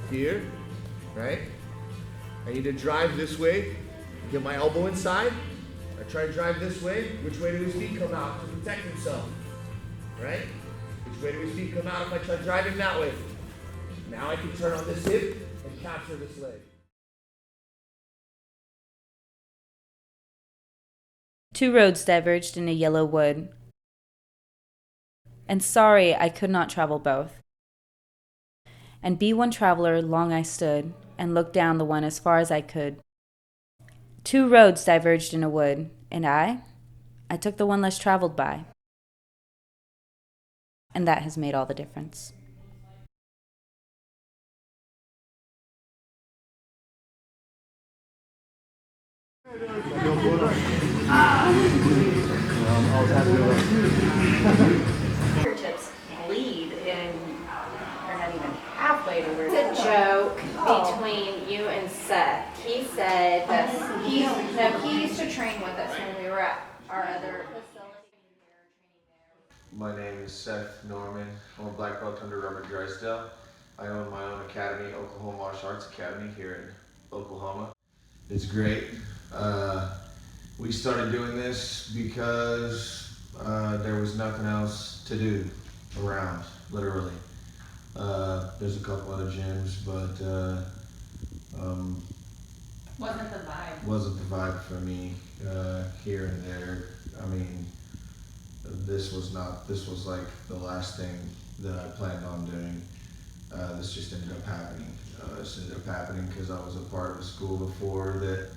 here, right? I need to drive this way, get my elbow inside. I try to drive this way. Which way do his feet come out to protect himself, right? Which way do his feet come out if I try driving that way? Now I can turn on this hip and capture this leg. Two roads diverged in a yellow wood, and sorry I could not travel both. And be one traveler long I stood, and looked down the one as far as I could. Two roads diverged in a wood, and I took the one less traveled by. And that has made all the difference. Fingertips bleed and are not even halfway to where it's a joke between you and Seth. He said that he used to train with us when we were at our other facility. My name is Seth Norman. I'm a black belt under Robert Drysdale. I own my own academy, Oklahoma Martial Arts Academy here in Oklahoma. It's great. We started doing this because there was nothing else to do around, literally. There's a couple other gyms, but Wasn't the vibe. Wasn't the vibe for me here and there. I mean, this was like the last thing that I planned on doing. This just ended up happening. This ended up happening because I was a part of a school before that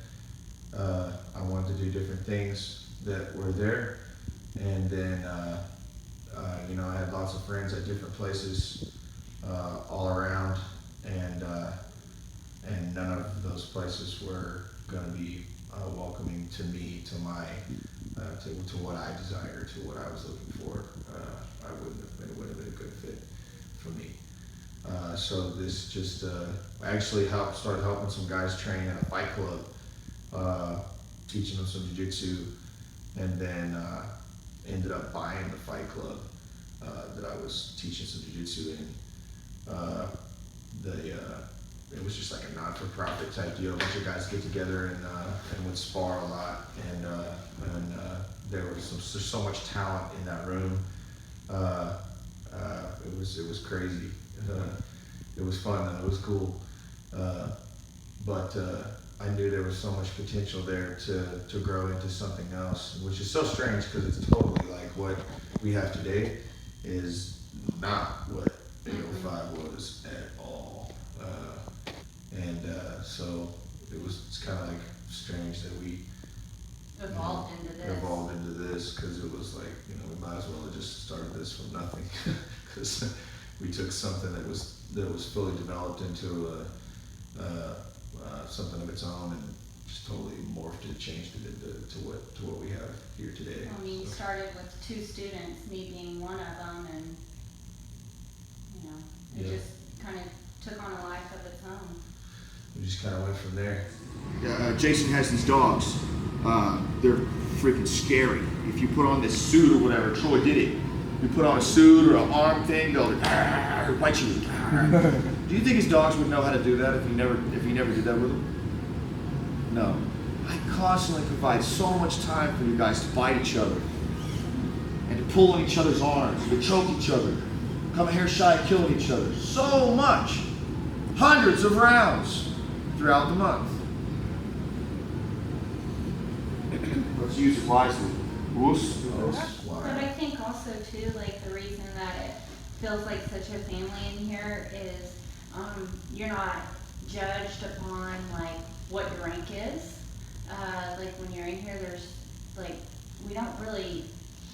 I wanted to do different things that were there. And then, you know, I had lots of friends at different places all around, and none of those places were going to be welcoming to me, to my, to what I desired, to what I was looking for. It wouldn't have been a good fit for me. So this just actually started helping some guys train at a fight club, teaching them some jiu-jitsu, and then ended up buying the fight club that I was teaching some jiu-jitsu in. It was just like a not-for-profit type deal. A bunch of guys get together and would spar a lot, and there's so much talent in that room. It was crazy. It was fun and it was cool, but I knew there was so much potential there to grow into something else, which is so strange because it's totally like what we have today is not what 805 was at all. So it's kind of like strange that we Evolved into this because it was like, you know, we might as well have just started this from nothing because we took something that was fully developed into something of its own and just totally morphed it, changed it to what we have here today. I mean, you started with 2 students, me being one of them, and you know, it just kind of took on a life of its own. We just kind of went from there. Jason has these dogs. They're freaking scary. If you put on this suit or whatever, Troy did it. You put on a suit or an arm thing, they'll bite you. Do you think his dogs would know how to do that if he never did that with them? No. I constantly provide so much time for you guys to bite each other and to pull on each other's arms, to choke each other, come a hair shy of killing each other. So much. Hundreds of rounds throughout the month. Let's use it wisely. But I think also too, like the reason that it feels like such a family in here is you're not judged upon like what your rank is. Like when you're in here, there's like, we don't really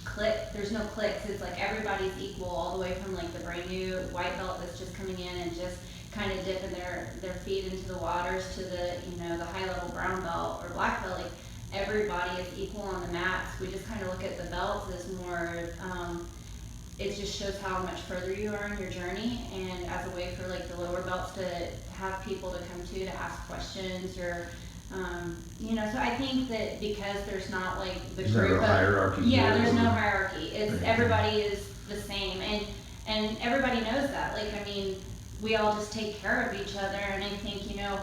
click, there's no clicks. It's like everybody's equal all the way from like the brand new white belt that's just coming in and just kind of dipping their feet into the waters to the, you know, the high level brown belt or black belt. Like everybody is equal on the mats. We just kind of look at the belts as more, it just shows how much further you are in your journey, and as a way for like the lower belts to have people to come to ask questions or, you know, so I think that because there's not like the There's group never a hierarchy. yeah, there's no hierarchy. It's everybody is the same, and everybody knows that. Like, I mean, we all just take care of each other. And I think, you know,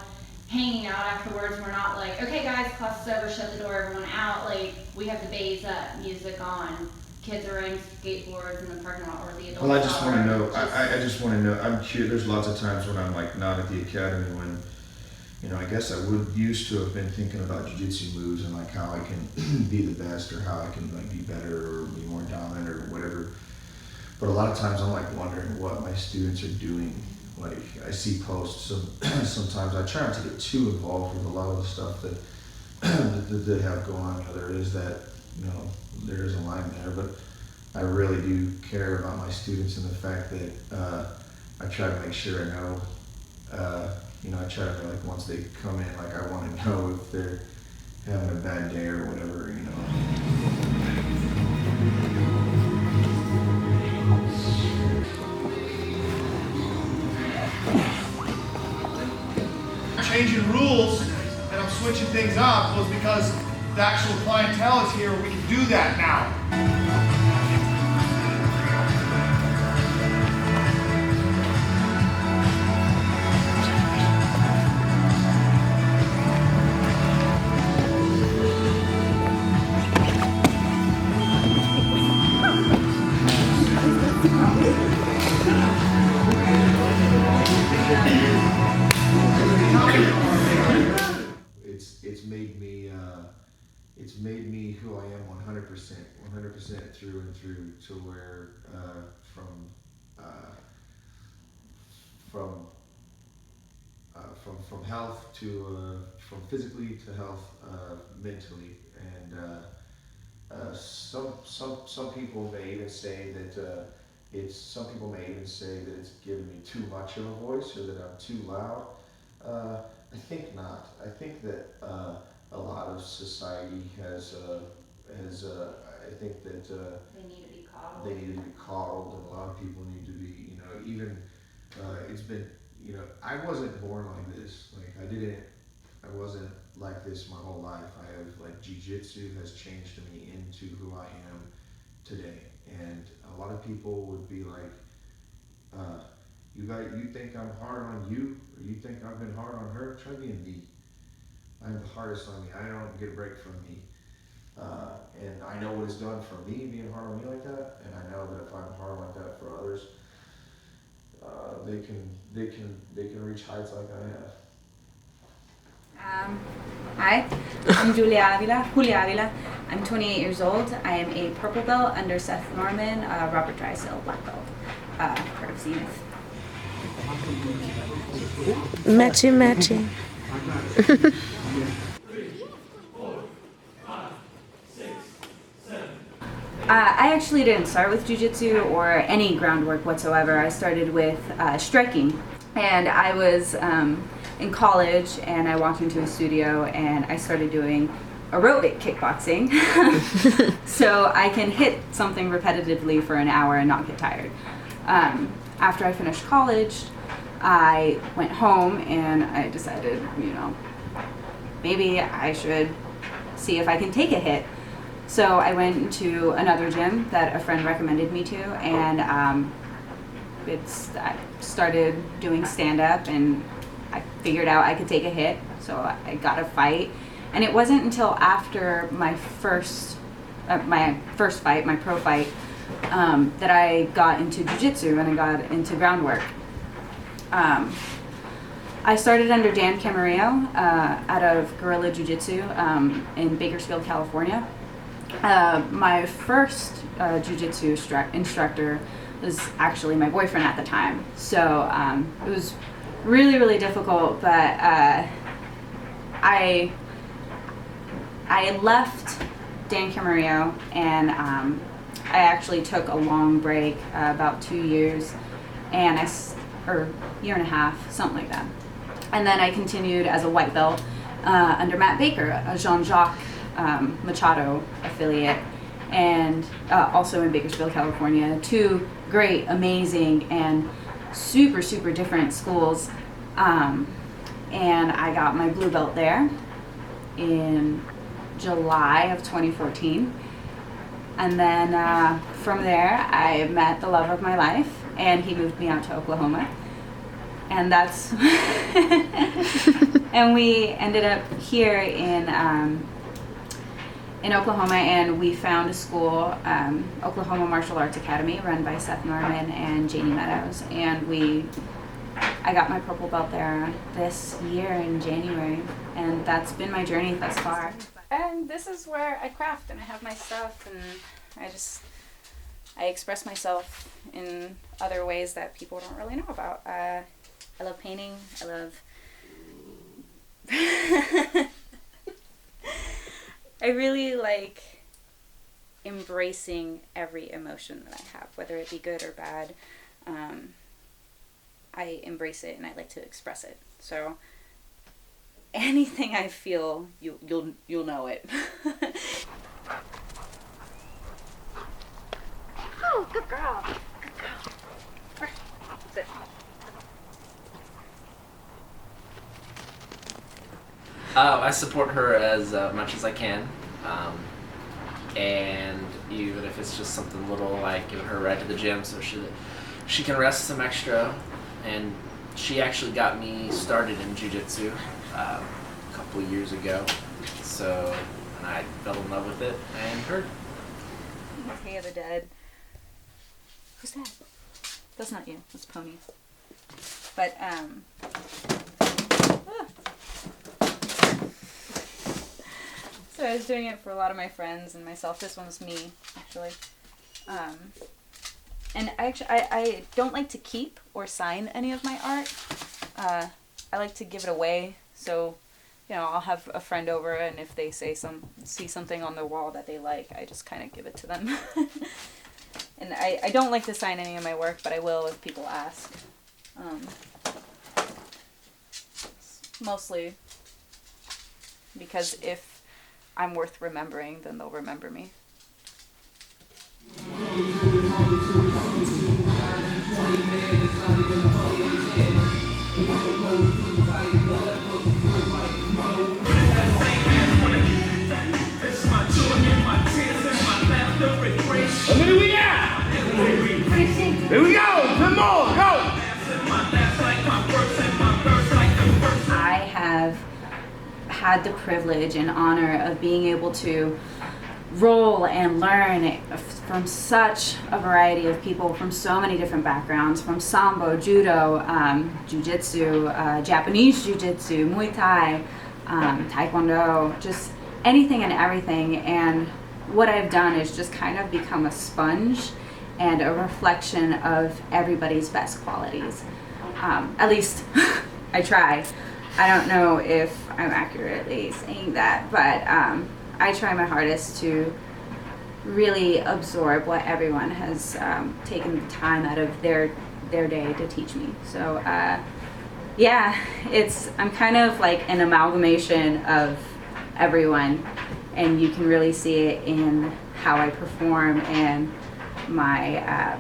hanging out afterwards, we're not like, okay guys, class is over, shut the door, everyone out. Like, we have the bays up, music on, kids are riding skateboards in the parking lot, or the adults. Well, I just want to know, Just- I just want to know, I'm curious, there's lots of times when I'm like not at the academy when, you know, I guess I would used to have been thinking about jiu-jitsu moves and like how I can be the best or how I can like be better or be more dominant or whatever. But a lot of times I'm like wondering what my students are doing. Like I see posts, sometimes I try not to get too involved with a lot of the stuff that that they have going on. You know, there is that, you know, there is a line there, but I really do care about my students and the fact that I try to make sure I know, you know, I try to, like, once they come in, like, I want to know if they're having a bad day or whatever, you know. Changing rules and I'm switching things up was because the actual clientele is here. We can do that now. It's made me who I am 100% through and through, to where from health to from physically to health, mentally, and some people may even say that it's giving me too much of a voice or that I'm too loud. I think not. I think that a lot of society has I think that They need to be coddled. they need to be coddled, and a lot of people need to be, you know, even it's been, you know, I wasn't born like this. Like I wasn't like this my whole life. I have, like, jiu-jitsu has changed me into who I am today, and a lot of people would be like, you think I'm hard on you, or you think I've been hard on her? Try being me. I'm the hardest on me. I don't get a break from me. And I know what it's done for me, being hard on me like that, and I know that if I'm hard like that for others, they can reach heights like I have. Hi, I'm Julia Avila. I'm 28 years old. I am a purple belt under Seth Norman, Robert Drysdale black belt, part of Zenith. Matchy. I actually didn't start with jiu-jitsu or any groundwork whatsoever. I started with striking, and I was in college, and I walked into a studio and I started doing aerobic kickboxing so I can hit something repetitively for an hour and not get tired. After I finished college, I went home and I decided, you know, maybe I should see if I can take a hit. So I went to another gym that a friend recommended me to, and I started doing stand-up, and I figured out I could take a hit, so I got a fight. And it wasn't until after my first fight, my pro fight, that I got into jiu-jitsu and I got into groundwork. I started under Dan Camarillo out of Guerrilla Jiu-Jitsu in Bakersfield, California. My first jiu-jitsu instructor was actually my boyfriend at the time, so it was really, really difficult, but I left Dan Camarillo, and I actually took a long break, about 2 years, or year and a half, something like that. And then I continued as a white belt under Matt Baker, a Jean-Jacques Machado affiliate, and also in Bakersfield, California. Two great, amazing, and super, super different schools. And I got my blue belt there in July of 2014. And then from there, I met the love of my life, and he moved me out to Oklahoma. And that's and we ended up here in Oklahoma, and we found a school, Oklahoma Martial Arts Academy, run by Seth Norman and Janie Meadows, and I got my purple belt there this year in January, and that's been my journey thus far. And this is where I craft, and I have my stuff, and I express myself in other ways that people don't really know about. I love painting. I love I really like embracing every emotion that I have, whether it be good or bad. I embrace it and I like to express it. So anything I feel, you'll know it. Oh, good girl. Good girl. Sit. I support her as much as I can, and even if it's just something little like giving her a ride to the gym so she can rest some extra. And she actually got me started in Jiu-Jitsu a couple of years ago, so and I fell in love with it and her. Hey, the dead. Who's that? That's not you. That's Pony. But so I was doing it for a lot of my friends and myself. This one's me, actually. And I don't like to keep or sign any of my art. I like to give it away. So, I'll have a friend over, and if they see something on the wall that they like, I just kind of give it to them. And I don't like to sign any of my work, but I will if people ask. Mostly because if I'm worth remembering, then they'll remember me. Here we got. Here we go. Come on, go. I have had the privilege and honor of being able to roll and learn from such a variety of people from so many different backgrounds, from Sambo, Judo, Jiu-Jitsu, Japanese Jiu-Jitsu, Muay Thai, Taekwondo, just anything and everything. And what I've done is just kind of become a sponge and a reflection of everybody's best qualities. At least I try. I don't know if I'm accurately saying that, but I try my hardest to really absorb what everyone has taken the time out of their day to teach me. So yeah, I'm kind of like an amalgamation of everyone, and you can really see it in how I perform and my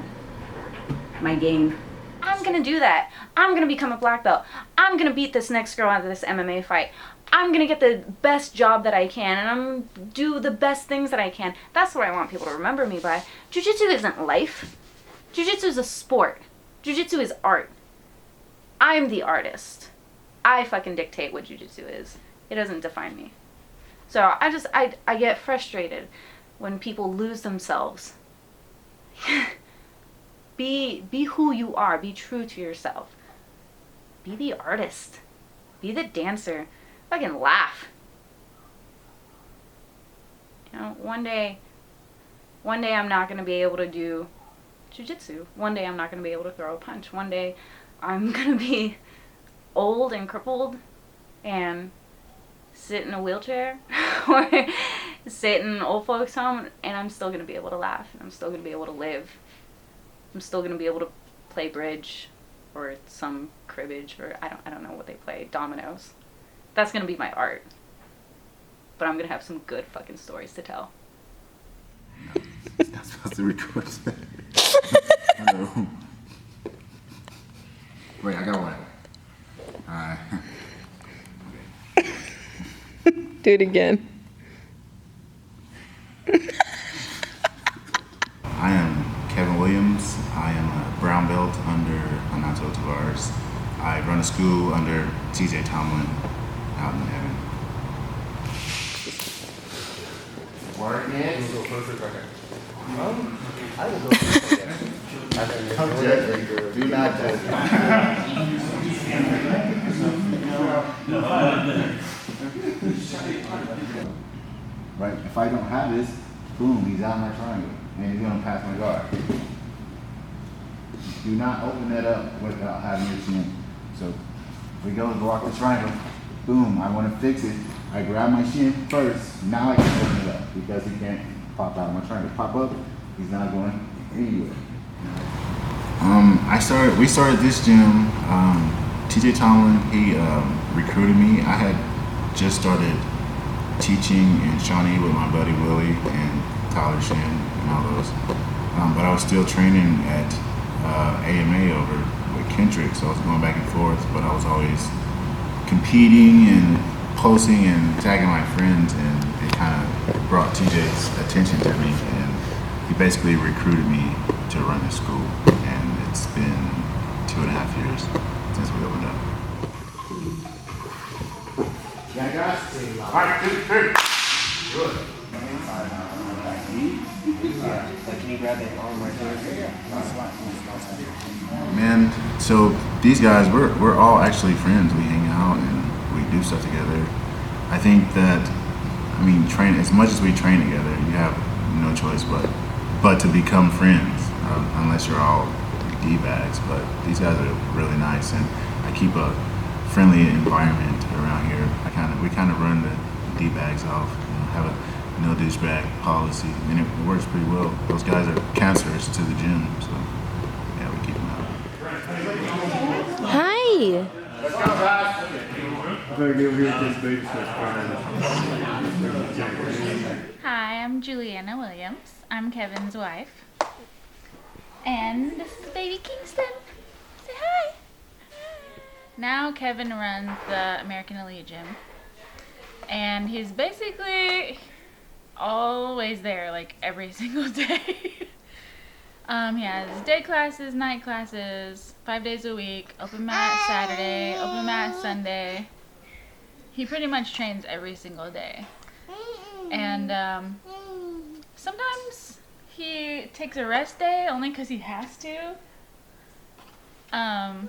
my game. I'm gonna do that. I'm gonna become a black belt. I'm gonna beat this next girl out of this MMA fight. I'm gonna get the best job that I can, and I'm gonna do the best things that I can. That's what I want people to remember me by. Jiu-Jitsu isn't life. Jiu-Jitsu is a sport. Jiu-Jitsu is art. I'm the artist. I fucking dictate what Jiu-Jitsu is. It doesn't define me. So I get frustrated when people lose themselves. Be who you are. Be true to yourself. Be the artist. Be the dancer. Fucking laugh. One day I'm not going to be able to do jiu-jitsu. One day I'm not going to be able to throw a punch. One day I'm going to be old and crippled and sit in a wheelchair or sit in an old folks home, and I'm still going to be able to laugh, and I'm still going to be able to live. I'm still going to be able to play bridge or some cribbage, or I don't know what they play, dominoes. That's going to be my art. But I'm going to have some good fucking stories to tell. No, it's not supposed to record that. Hello. Wait, I got one. Do it again. I am Kevin Williams. I am a brown belt under Anato Tavares. I school under TJ Tomlin out in heaven. Work it. We'll go first or second? I will go first again. Don't judge me, girl. Do not judge me. Right, if I don't have this, boom, he's out of my triangle, and he's gonna pass my guard. Do not open that up without having your chin. So, if we go and block the triangle, boom, I wanna fix it. I grab my shin first, now I can open it up, because he can't pop out of my triangle. Pop up, he's not going anywhere. We started this gym, TJ Tomlin, he recruited me. I had just started teaching in Shawnee with my buddy Willie and Tyler Shin and all those. But I was still training at AMA over with Kendrick, so I was going back and forth, but I was always competing and posting and tagging my friends, and it kind of brought TJ's attention to me, and he basically recruited me to run the school, and it's been 2.5 years since we opened up. Yeah, guys. 1, 2, 3. Good. Can you grab that arm right there? Man, so these guys, we're all actually friends. We hang out and we do stuff together. I think that, train as much as we train together, you have no choice but to become friends, unless you're all D-bags. But these guys are really nice, and I keep a friendly environment around here. We kind of run the D-bags off, have a no douchebag policy, and it works pretty well. Those guys are cancerous to the gym, so yeah, we keep them out. Hi. Let's go, guys. Hi, I'm Juliana Williams. I'm Kevin's wife. And this is baby Kingston. Say hi. Now Kevin runs the American Elite Gym. And he's basically always there, like every single day. He has day classes, night classes, 5 days a week, open mat Saturday, open mat Sunday. He pretty much trains every single day. And sometimes he takes a rest day only because he has to. And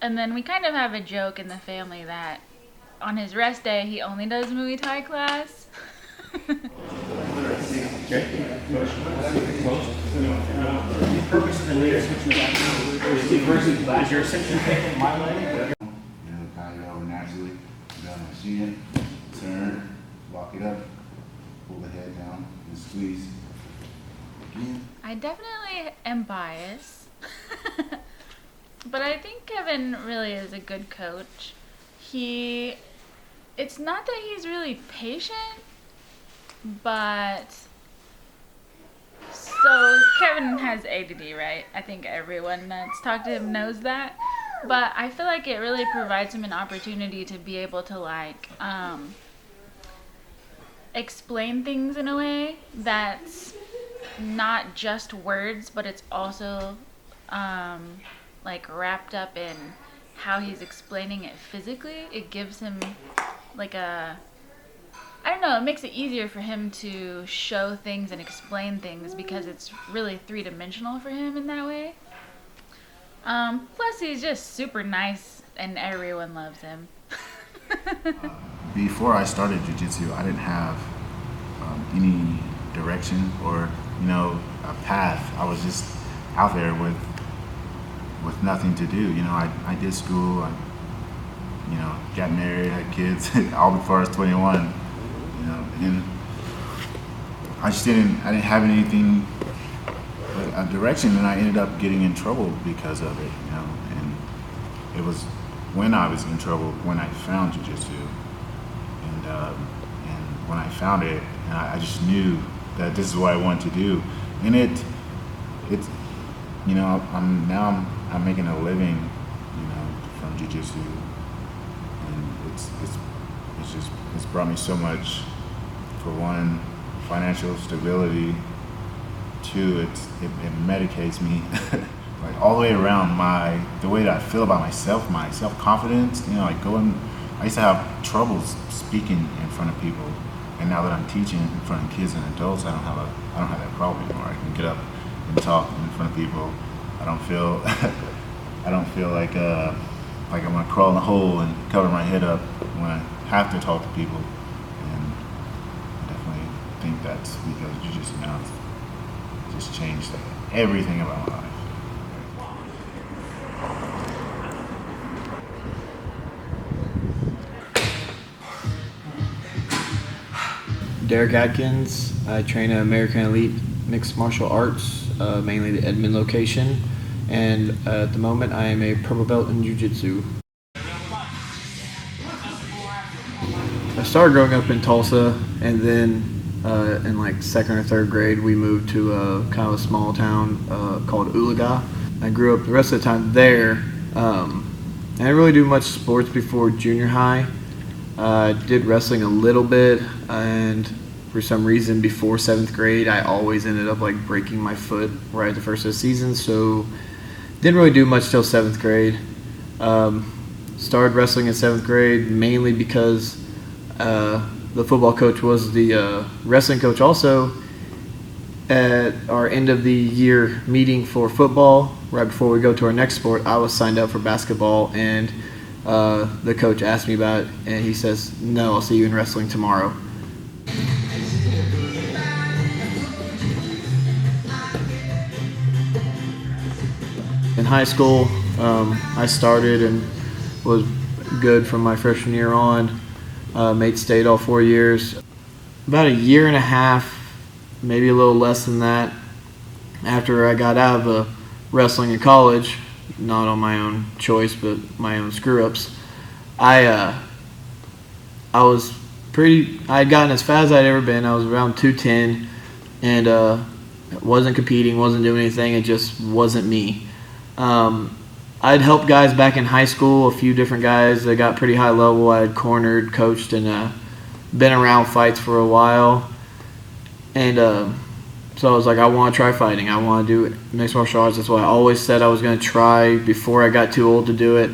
then we kind of have a joke in the family that on his rest day, he only does Muay Thai class. Kind of over naturally, down my shin, turn, walk it up, pull the head down, and squeeze. Again. I definitely am biased. But I think Kevin really is a good coach. It's not that he's really patient, but so Kevin has ADD, right? I think everyone that's talked to him knows that. But I feel like it really provides him an opportunity to be able to explain things in a way that's not just words, but it's also wrapped up in how he's explaining it physically. It gives him it makes it easier for him to show things and explain things because it's really three-dimensional for him in that way. Plus he's just super nice and everyone loves him. Before I started jiu-jitsu, I didn't have any direction or a path. I was just out there with nothing to do. I did school, I got married, had kids all before I was 21, and I didn't have anything, a direction, and I ended up getting in trouble because of it, and it was when I was in trouble when I found jiu-jitsu, and when I found it, and I just knew that this is what I wanted to do, and I'm making a living, from jiu-jitsu, and it's brought me so much. For one, financial stability. Two, it medicates me like all the way around, the way that I feel about myself, my self-confidence, you know, like I used to have troubles speaking in front of people, and now that I'm teaching in front of kids and adults, I don't have that problem anymore. I can get up and talk in front of people. I don't feel like I'm gonna crawl in a hole and cover my head up when I have to talk to people. And I definitely think that's because Jiu-Jitsu now has just changed everything about my life. Derrick Adkins. I train at American Elite Mixed Martial Arts, mainly the Edmond location, and at the moment I am a purple belt in Jiu-Jitsu. I started growing up in Tulsa, and then in like 2nd or 3rd grade we moved to kind of a small town called Ulaga. I grew up the rest of the time there. I didn't really do much sports before junior high. I did wrestling a little bit, and for some reason before 7th grade I always ended up like breaking my foot right at the first of the season, so didn't really do much till 7th grade. Started wrestling in 7th grade mainly because the football coach was the wrestling coach also. At our end of the year meeting for football, right before we go to our next sport, I was signed up for basketball, and the coach asked me about it, and he says, "No, I'll see you in wrestling tomorrow." In high school, I started and was good from my freshman year on. Made state all 4 years. About a year and a half, maybe a little less than that, after I got out of wrestling in college, not on my own choice, but my own screw-ups, I had gotten as fat as I'd ever been. I was around 210, and wasn't competing, wasn't doing anything. It just wasn't me. I'd helped guys back in high school, a few different guys that got pretty high level. I had cornered, coached, and been around fights for a while. And so I was like, I want to try fighting. I want to do mixed martial arts. That's what I always said I was going to try before I got too old to do it.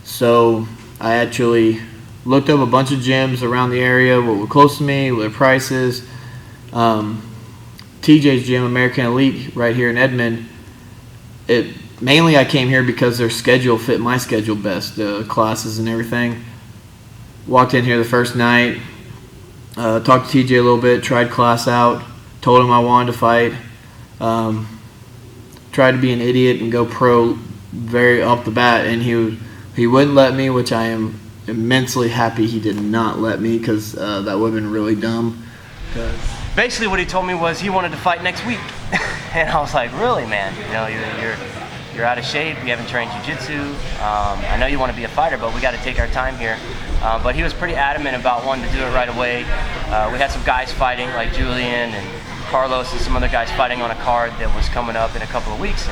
So I actually looked up a bunch of gyms around the area, what were close to me, what their prices. TJ's gym, American Elite, right here in Edmond. Mainly I came here because their schedule fit my schedule best, the classes and everything. Walked in here the first night, talked to TJ a little bit, tried class out, told him I wanted to fight. Tried to be an idiot and go pro very off the bat, and he wouldn't let me, which I am immensely happy he did not let me, because that would have been really dumb. Basically what he told me was he wanted to fight next week. And I was like, really, man? You know, you're out of shape, you haven't trained jiu-jitsu. I know you want to be a fighter, but we got to take our time here. But he was pretty adamant about wanting to do it right away. We had some guys fighting, like Julian and Carlos and some other guys fighting on a card that was coming up in a couple of weeks.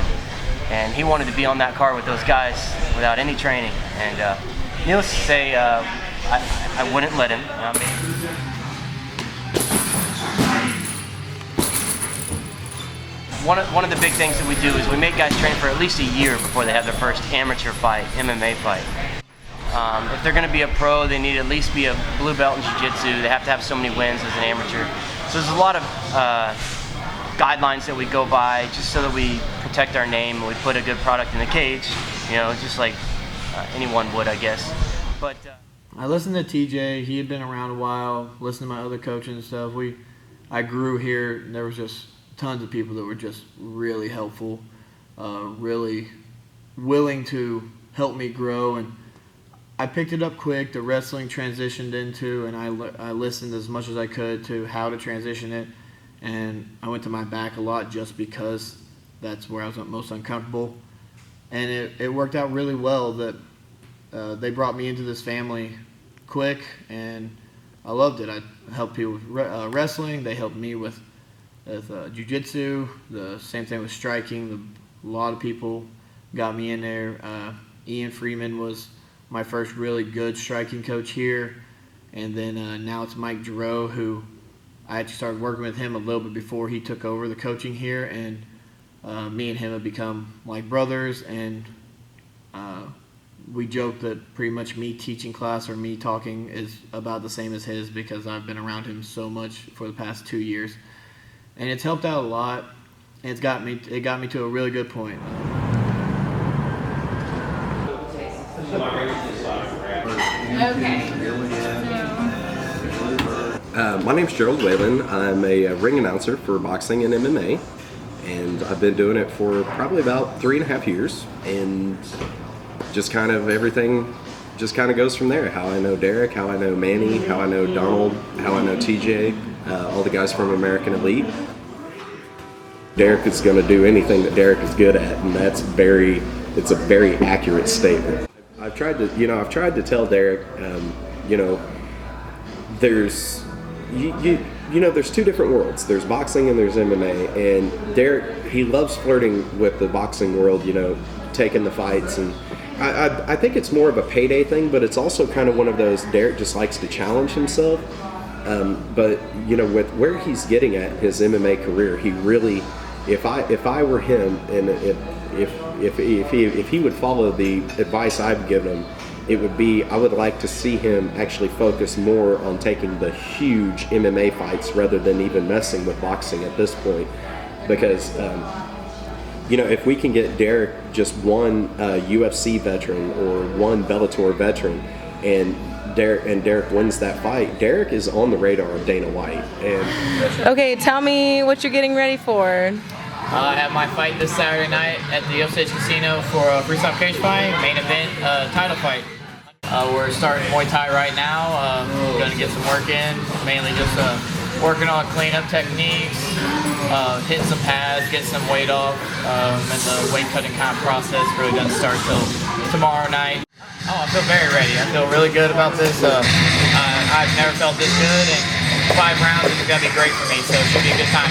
And he wanted to be on that card with those guys without any training. And needless to say, I wouldn't let him. One of the big things that we do is we make guys train for at least a year before they have their first amateur fight, MMA fight. If they're going to be a pro, they need to at least be a blue belt in jiu-jitsu. They have to have so many wins as an amateur. So there's a lot of guidelines that we go by just so that we protect our name and we put a good product in the cage, you know, just like anyone would, I guess. But I listened to TJ. He had been around a while. Listened to my other coaches and stuff. I grew here, and there was just tons of people that were just really helpful, really willing to help me grow, and I picked it up quick. The wrestling transitioned into, and I listened as much as I could to how to transition it, and I went to my back a lot just because that's where I was most uncomfortable, and it worked out really well that they brought me into this family quick, and I loved it. I helped people with wrestling. They helped me with jiu-jitsu, the same thing with striking. A lot of people got me in there. Ian Freeman was my first really good striking coach here, and then now it's Mike Giroux, who I actually started working with him a little bit before he took over the coaching here, and Me and him have become like brothers, and we joke that pretty much me teaching class or me talking is about the same as his, because I've been around him so much for the past 2 years, and it's helped out a lot. And it got me to a really good point. Okay. My name's Gerald Whalen. I'm a ring announcer for boxing and MMA, and I've been doing it for probably about 3.5 years, and just kind of everything just kind of goes from there. How I know Derrick, how I know Manny, how I know Donald, how I know TJ, all the guys from American Elite. Derrick is going to do anything that Derrick is good at, and it's a very accurate statement. I've tried to tell Derrick, there's there's two different worlds. There's boxing and there's MMA, and Derrick, he loves flirting with the boxing world, taking the fights, and I think it's more of a payday thing, but it's also kind of one of those, Derrick just likes to challenge himself. But with where he's getting at his MMA career, he really, if I were him, and if he would follow the advice I've given him, it would be, I would like to see him actually focus more on taking the huge MMA fights rather than even messing with boxing at this point, because if we can get Derrick just one UFC veteran or one Bellator veteran, and Derrick wins that fight, Derrick is on the radar of Dana White. And Okay, tell me what you're getting ready for. I have my fight this Saturday night at the Osage Casino for a freestyle cage fight, main event, title fight. We're starting Muay Thai right now. Going to get some work in, mainly just working on cleanup techniques, hitting some pads, getting some weight off, and the weight cutting kind of process really doesn't start till tomorrow night. Oh, I feel very ready. I feel really good about this. I've never felt this good, and 5 rounds is going to be great for me, so it should be a good time.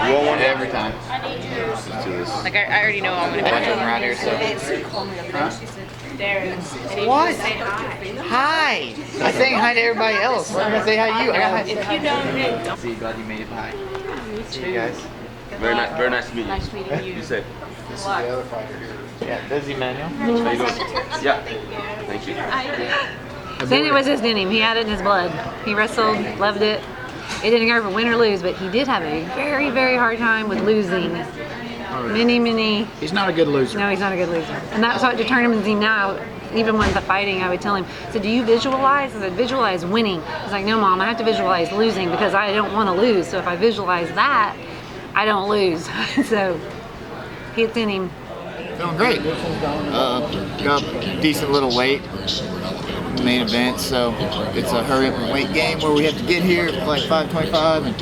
You want one every time. Like I already know I'm gonna Bunch of them around here, so. What? Hi! I saying hi to everybody else. I'm gonna say hi to you. I got hi. If you don't, See, glad you made it. Hi. See you guys. Very nice to meet you. Nice meeting you. You said. This is the other fighter here. Yeah, this is Emmanuel. How you doing? Yeah. Thank you. Sandy was his name. He had it in his blood. He wrestled, loved it. It didn't go for win or lose, but he did have a very, very hard time with losing. Many. He's not a good loser. No, he's not a good loser. And that's what determines him now. Even when the fighting, I would tell him, so do you visualize? I said, visualize winning. He's like, no, Mom, I have to visualize losing because I don't want to lose. So if I visualize that, I don't lose. So it's in him. Feeling great. Got a decent little weight. Main event, so it's a hurry up and wait game where we have to get here at like 5:25.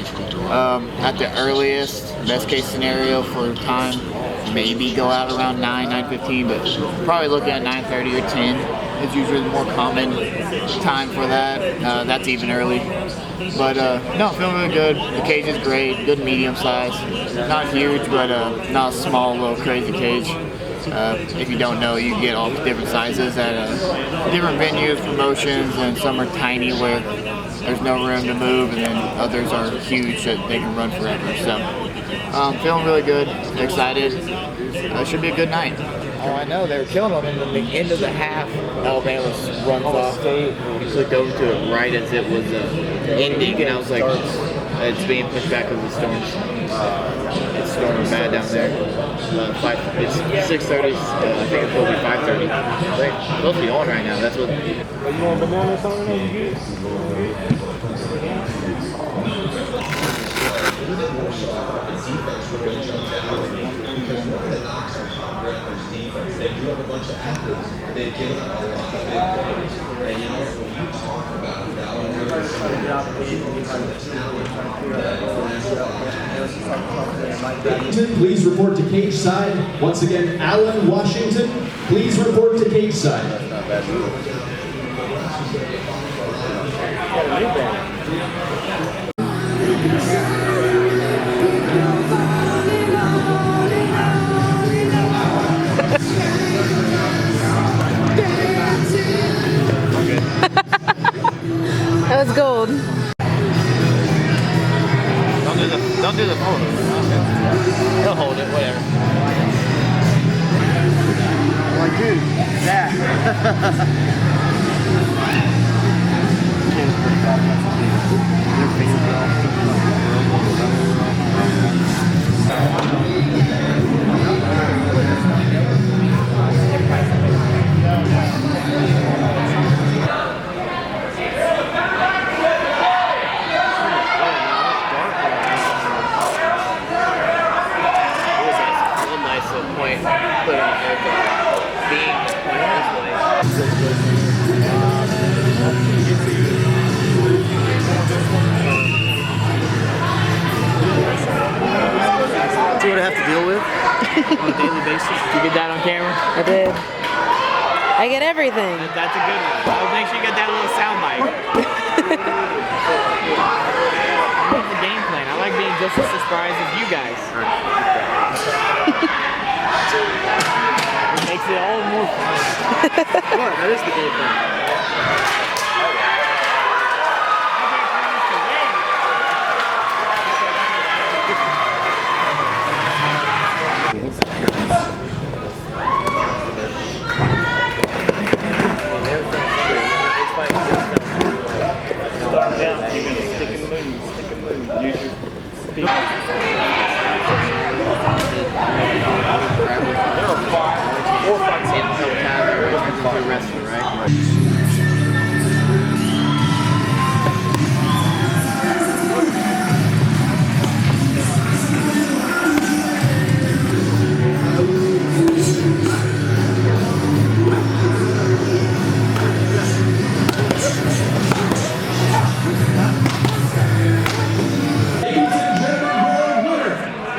At the earliest, best case scenario for time, maybe go out around 9:15, but probably looking at 9:30 or 10 is usually the more common time for that. That's even early. But no, feeling really good. The cage is great, good medium size. Not huge, but not a small little crazy cage. If you don't know, you get all different sizes at different venues, promotions, and some are tiny where there's no room to move, and then others are huge that they can run forever. So feeling really good, excited. Should be a good night. Oh, I know, they were killing them, and then the end of the half, Alabama runs off. We clicked over to it right as it was ending, and I was like, it's being pushed back because of the storms. It's storming bad down there. It's 6:30. I think it's supposed to be 5:30. It's supposed to be on right now. That's what. You want banana or something? They do have a bunch of athletes. They've given up a lot of Please report to cage side. Once again, Alan Washington, please report to cage side. That's not bad move. Don't do the pull. He'll hold it, whatever. Like, dude, that. See what I have to deal with on a daily basis. You get that on camera? I did. I get everything. That's a good one. I'll make sure you get that little sound mic. I love the game plan. I like being just as surprised as you guys. It makes it all more fun. What? That is the game plan.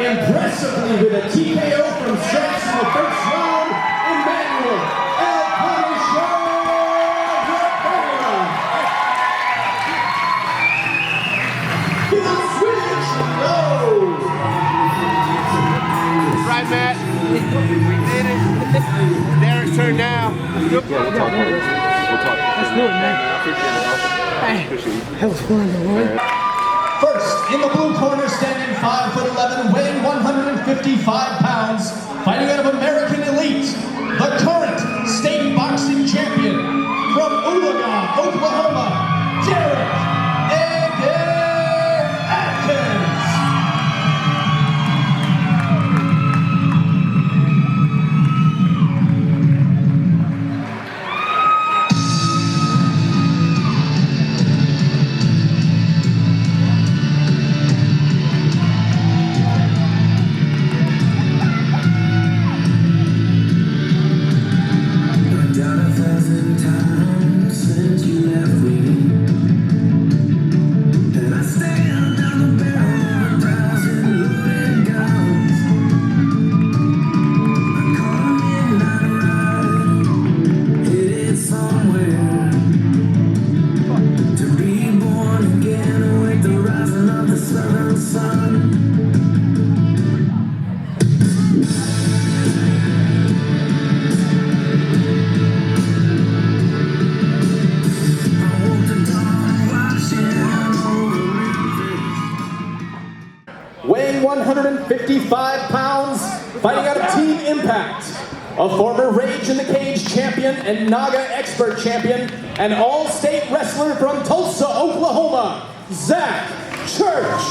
Impressively with a TKO from Straps in the first round, Emmanuel El Punisher Rivera. The switch, no! Right, Matt? We did it. Derrick's turn now. We'll talk about it. Let's do it, man. Hey, that was fun, man. First, in the blue corner, standing 5'11", weighing 155 pounds, fighting out of American Elite, the current state boxing champion from Avila, Oklahoma, Derrick Adkins. Weighing 155 pounds, fighting out of Team Impact, a former Rage in the Cage champion and Naga expert champion, and all-state wrestler from Tulsa, Oklahoma, Zach Church.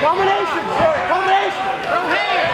Combination, combination, from here.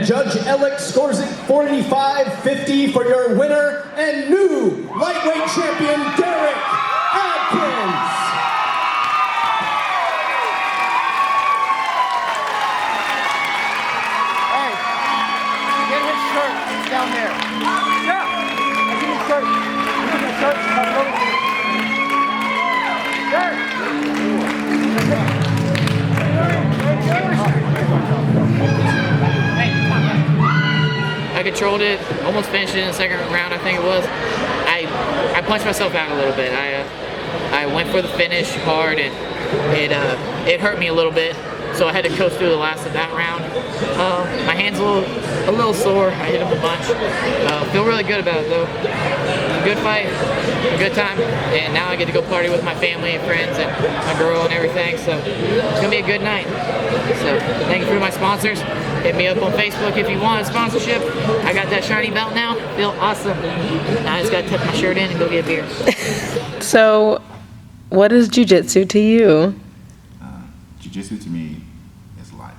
Judge Ellick scores it 45-50 for your winner and new lightweight champion, Derrick Adkins. Hey, get his shirt. It's down there. Yeah. Get his shirt. Get his shirt. Come over here. Derrick. I controlled it, almost finished it in the second round, I think it was. I punched myself out a little bit. I went for the finish hard, and it hurt me a little bit, so I had to coast through the last of that round. My hand's a little sore. I hit him a bunch. Feel really good about it though. A good fight, a good time, and now I get to go party with my family and friends and my girl and everything, so it's gonna be a good night. So thank you for my sponsors. Hit me up on Facebook if you want a sponsorship. I got that shiny belt now. Feel awesome. Now I just gotta tuck my shirt in and go get a beer. So, what is jiu-jitsu to you? Jiu-jitsu to me is life,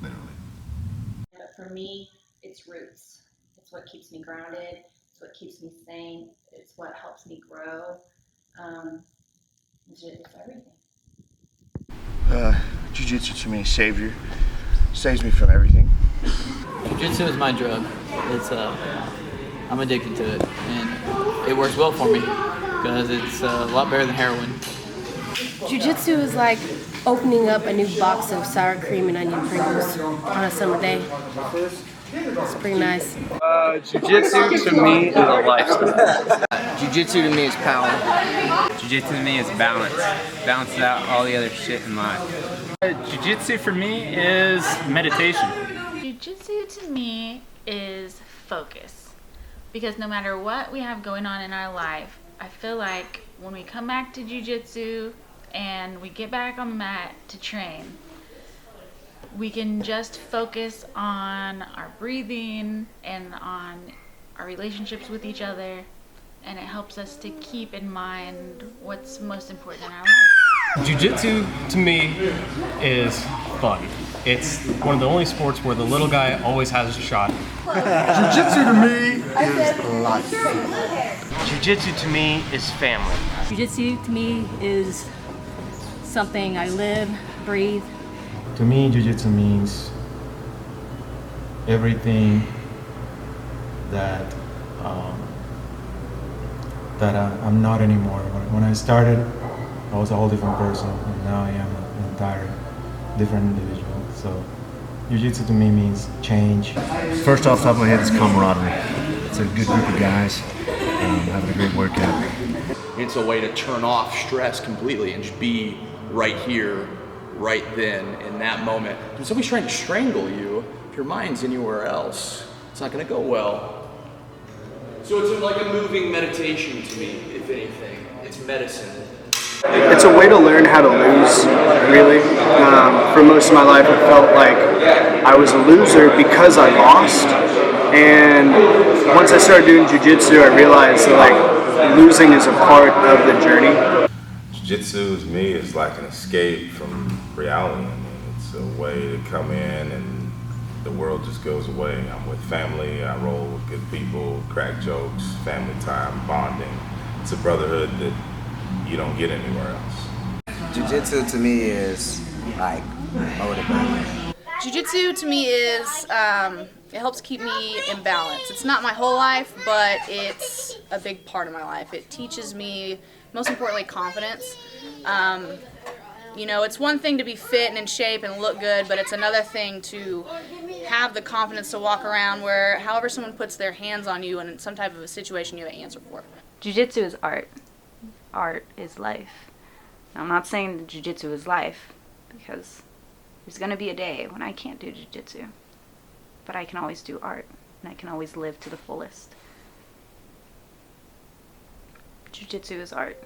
literally. But for me, it's roots. It's what keeps me grounded. It's what keeps me sane. It's what helps me grow. It's everything. Jiu-Jitsu to me is savior. Saves me from everything. Jiu-jitsu is my drug. I'm addicted to it, and it works well for me because it's a lot better than heroin. Jiu-Jitsu is like opening up a new box of sour cream and onion Pringles on a summer day. It's pretty nice. Jiu-Jitsu to me is a lifestyle. Jiu-Jitsu to me is power. Jiu-Jitsu to me is balance. Balances out all the other shit in life. Jiu-Jitsu for me is meditation. Jiu-Jitsu to me is focus. Because no matter what we have going on in our life, I feel like when we come back to Jiu-Jitsu and we get back on the mat to train, we can just focus on our breathing and on our relationships with each other, and it helps us to keep in mind what's most important in our life. Jiu-Jitsu to me is fun. It's one of the only sports where the little guy always has a shot. Jiu-Jitsu to me is life. Jiu-Jitsu to me is family. Jiu-Jitsu to me is something I live, breathe. To me, Jiu-Jitsu means everything that I'm not anymore. When I started, I was a whole different person, and now I am an entire different individual. So Jiu-Jitsu to me means change. First off the top of my head is camaraderie. It's a good group of guys having a great workout. It's a way to turn off stress completely and just be right here, right then, in that moment. When somebody's trying to strangle you, if your mind's anywhere else, it's not gonna go well. So it's like a moving meditation to me, if anything. It's medicine. It's a way to learn how to lose, really. For most of my life, I felt like I was a loser because I lost. And once I started doing jiu-jitsu, I realized that like losing is a part of the journey. Jiu-Jitsu to me is like an escape from reality. I mean, it's a way to come in and the world just goes away. I'm with family, I roll with good people, crack jokes, family time, bonding. It's a brotherhood that you don't get anywhere else. Jiu-Jitsu to me is like motivating. Jiu-Jitsu to me is, it helps keep me in balance. It's not my whole life, but it's a big part of my life. It teaches me, most importantly, confidence. You know, it's one thing to be fit and in shape and look good, but it's another thing to have the confidence to walk around where however someone puts their hands on you in some type of a situation you have an answer for. Jiu-Jitsu is art. Art is life. Now, I'm not saying that Jiu-Jitsu is life, because there's going to be a day when I can't do Jiu-Jitsu. But I can always do art, and I can always live to the fullest. Jiu-Jitsu is art.